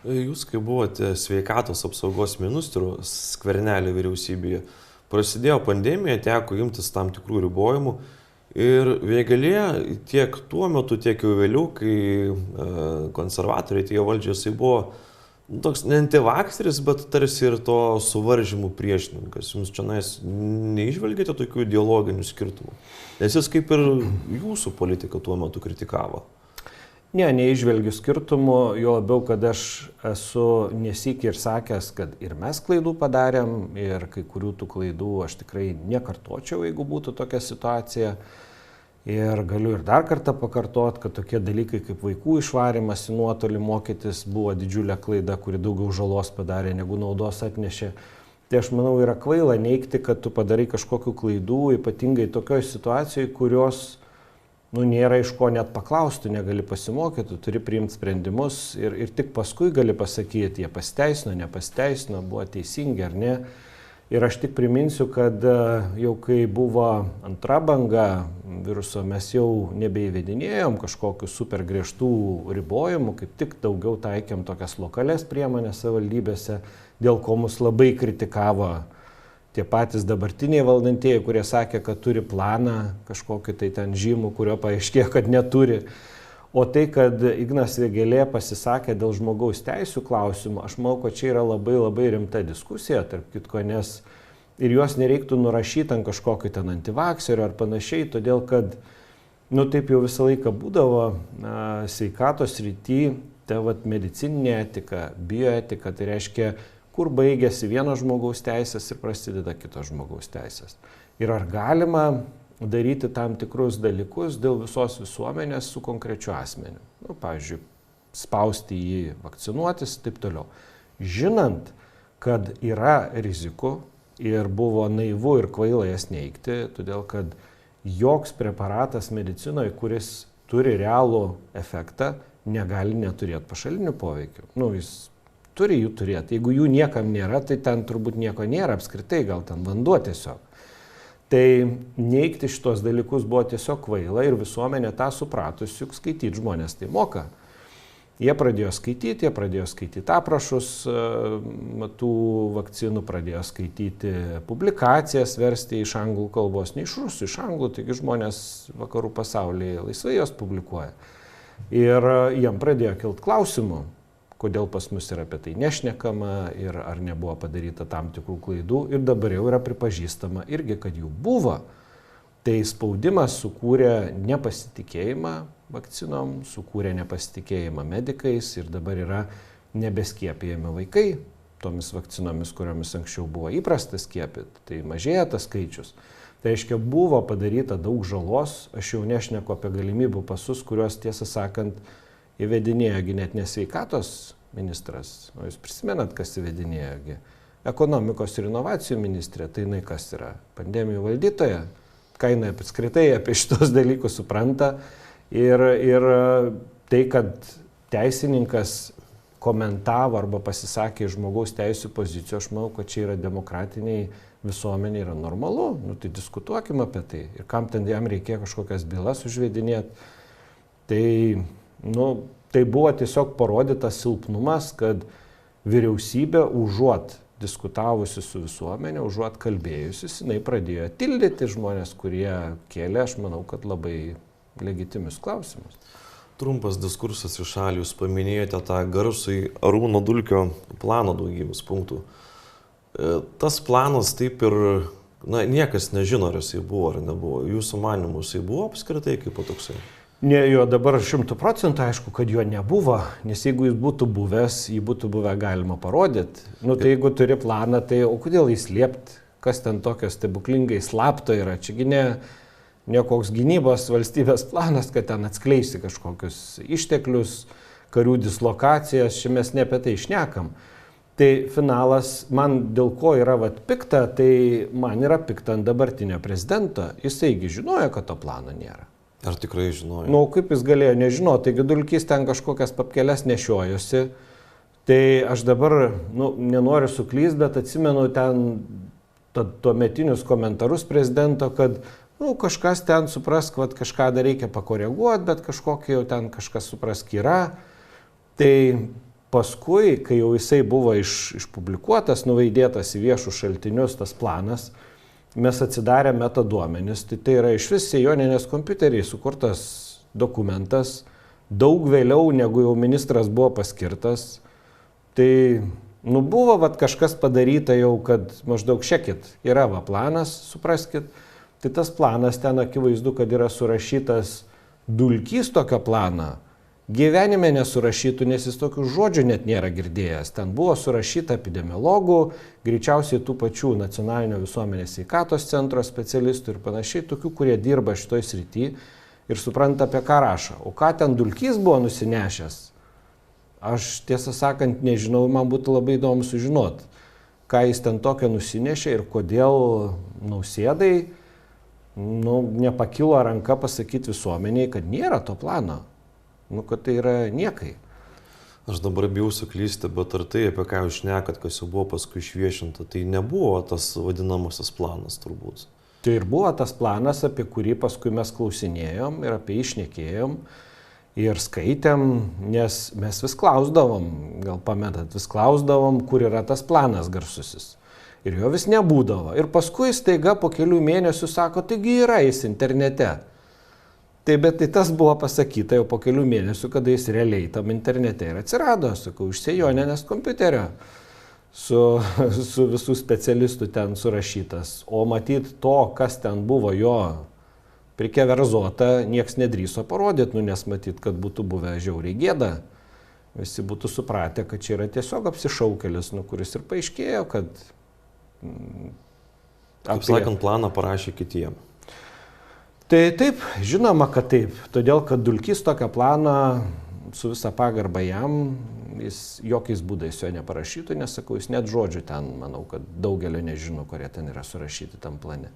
Jūs, kai buvote sveikatos apsaugos ministru Skvernelio vyriausybėje, prasidėjo pandemija, teko imtis tam tikrų ribojimų ir Vėgėlė tiek tuo metu, tiek jau vėliau, kai konservatoriai atėjo valdžią, jisai buvo toks ne antivakseris, bet tarsi ir to suvaržymų priešininkas. Jums čia neižvelgėte tokių ideologinių skirtumų? Nes jis kaip ir jūsų politiką tuo metu kritikavo. Ne, neižvelgiu skirtumų, jo labiau, kad aš esu nesyk ir sakęs, kad ir mes klaidų padarėm, ir kai kurių tų klaidų aš tikrai nekartočiau, jeigu būtų tokia situacija. Ir galiu ir dar kartą pakartot, kad tokie dalykai kaip vaikų išvarimas į nuotolį mokytis buvo didžiulė klaida, kuri daugiau žalos padarė, negu naudos atnešė. Tai aš manau, yra kvaila neigti, kad tu padarai kažkokių klaidų, ypatingai tokioj situacijoje, kurios nėra iš ko net paklausti, negali pasimokyti, turi priimti sprendimus ir tik paskui gali pasakyti, jie pasiteisino, nepasiteisino, buvo teisingi ar ne. Ir aš tik priminsiu, kad jau kai buvo antra banga viruso, mes jau nebeįvedinėjom kažkokių super griežtų ribojimų, kaip tik daugiau taikėm tokias lokalias priemonės savivaldybėse, dėl ko mus labai kritikavo tie patys dabartiniai valdantieji, kurie sakė, kad turi planą kažkokį tai ten žymų, kurio paaiškėjo, kad neturi. O tai, kad Ignas Vėgėlė pasisakė dėl žmogaus teisų klausimų, aš manau, kad čia yra labai labai rimta diskusija, tarp kitko, nes ir juos nereiktų nurašyti ant kažkokio ten antivakserio ar panašiai, todėl kad, taip jau visą laiką būdavo sveikatos srity, ta medicininė etika, bioetika, tai reiškia, kur baigėsi vieno žmogaus teisės ir prasideda kito žmogaus teisės. Ir ar galima daryti tam tikrus dalykus dėl visos visuomenės su konkrečiu asmeniu. Pavyzdžiui, spausti jį vakcinuotis ir taip toliau. Žinant, kad yra rizikų ir buvo naivu ir kvaila jas neigti, todėl kad joks preparatas medicinoje, kuris turi realų efektą, negali neturėti pašalinių poveikių. Jis turi jų turėti. Jeigu jų niekam nėra, tai ten turbūt nieko nėra apskritai, gal ten vanduo tiesiog. Tai neigti šitos dalykus buvo tiesiog kvaila ir visuomenė tą supratus, juk skaityti žmonės tai moka. Jie pradėjo skaityti aprašus tų vakcinų, pradėjo skaityti publikacijas, versti iš anglų kalbos, ne iš rusų, iš anglų, taigi žmonės vakarų pasaulyje laisvai jos publikuoja. Ir jiem pradėjo kilti klausimų, kodėl pas mus yra apie tai nešnekama ir ar nebuvo padaryta tam tikrų klaidų ir dabar jau yra pripažįstama irgi, kad jų buvo. Tai spaudimas sukūrė nepasitikėjimą vakcinom, sukūrė nepasitikėjimą medikais ir dabar yra nebeskiepijami vaikai tomis vakcinomis, kuriomis anksčiau buvo įprasta skiepyti, tai mažėja tas skaičius. Tai reiškia, buvo padaryta daug žalos, aš jau nešneku apie galimybių pasus, kuriuos tiesą sakant įvedinėjogi net ne sveikatos ministras, o jūs prisimenat, kas įvedinėjogi? Ekonomikos ir inovacijų ministrė, tai jinai kas yra? Pandemijų valdytoja, ką jinai apskritai apie šitos dalykus supranta ir tai, kad teisininkas komentavo arba pasisakė iš žmogaus teisų pozicijų, aš manau, kad čia yra demokratiniai visuomenė, yra normalu, tai diskutuokime apie tai ir kam ten jam reikėjo kažkokias bylas užvedinėti. Tai buvo tiesiog parodytas silpnumas, kad vyriausybė užuot diskutavusi su visuomenė, užuot kalbėjusis, jinai pradėjo tildyti žmonės, kurie kėlė, aš manau, kad labai legitimius klausimus. Trumpas diskursas į šalį, jūs paminėjote tą garsui Arūno Dulkio planą daugybės punktų. Tas planas taip ir, niekas nežino, ar jisai buvo ar nebuvo. Jūsų manymu, jisai buvo apskritai kaip toksai? Ne, jo dabar 100% aišku, kad jo nebuvo, nes jeigu jis būtų buvęs, jį būtų buvę galima parodyti. Tai jeigu turi planą, tai o kodėl jį slėpti? Kas ten tokio stebuklingai slapto yra? Čiagi ne koks gynybos valstybės planas, kad ten atskleisi kažkokius išteklius, karių dislokacijas, čia mes ne apie tai šnekam. Tai finalas, man dėl ko yra pikta, tai man yra pikta ant dabartinio prezidento. Jisaigi žinojo, kad to plano nėra. Ar tikrai žinojo? Kaip jis galėjo nežinoti, taigi Dulkys ten kažkokias papkeles nešiojosi. Tai aš dabar, nenoriu suklysti, bet atsimenu ten tuometinius komentarus prezidento, kad kažkas ten suprask, kad kažką dar reikia pakoreguoti, bet kažkokį jau ten kažkas suprask yra. Tai paskui, kai jau jisai buvo išpublikuotas, nuvaidėtas į viešus šaltinius tas planas, mes atsidarėme metaduomenis, tai yra iš vis Joninės kompiuteriai sukurtas dokumentas, daug vėliau negu jau ministras buvo paskirtas. Tai buvo kažkas padaryta jau, kad maždaug šekit, yra planas, supraskit. Tai tas planas ten akivaizdu, kad yra surašytas Dulkys tokio planą. Gyvenime nesurašytų, nes jis tokių žodžių net nėra girdėjęs. Ten buvo surašyta epidemiologų, greičiausiai tų pačių Nacionalinio visuomenės sveikatos centro specialistų ir panašiai, tokių, kurie dirba šitoj srity ir supranta, apie ką rašo. O ką ten Dulkys buvo nusinešęs, aš tiesą sakant nežinau, man būtų labai įdomu sužinot, ką jis ten tokio nusinešė ir kodėl Nausėdai nepakilo ranka pasakyti visuomeniai, kad nėra to plano. Kad tai yra niekai. Aš dabar bijau suklysti, bet ar tai, apie ką jūs šnekat, kas jau buvo paskui išviešinta, tai nebuvo tas vadinamasis planas turbūt. Tai ir buvo tas planas, apie kurį paskui mes klausinėjom ir apie jį šnekėjom ir skaitėm, nes mes vis klausdavom, gal pamenat, vis klausdavom, kur yra tas planas garsusis. Ir jo vis nebūdavo. Ir paskui staiga po kelių mėnesių sako, taigi yra jis internete. Bet tai tas buvo pasakyta jau po kelių mėnesių, kada jis realiai tam internete ir atsirado, sakau, iš Joninės kompiuterio su visų specialistų ten surašytas. O matyt to, kas ten buvo jo prikeverzota, nieks nedrįso parodyti, nes matyt, kad būtų buvę žiauriai gėda. Visi būtų supratę, kad čia yra tiesiog apsišaukėlis, kuris ir paaiškėjo, kad... Kaip sakant, planą parašė kitiem. Tai taip, žinoma, kad taip. Todėl, kad Dulkys tokią planą su visa pagarba jam, jis jokiais būdais jo neparašytų, nes sakau, jis net žodžių ten, manau, kad daugelio nežino, kurie ten yra surašyti tam plane.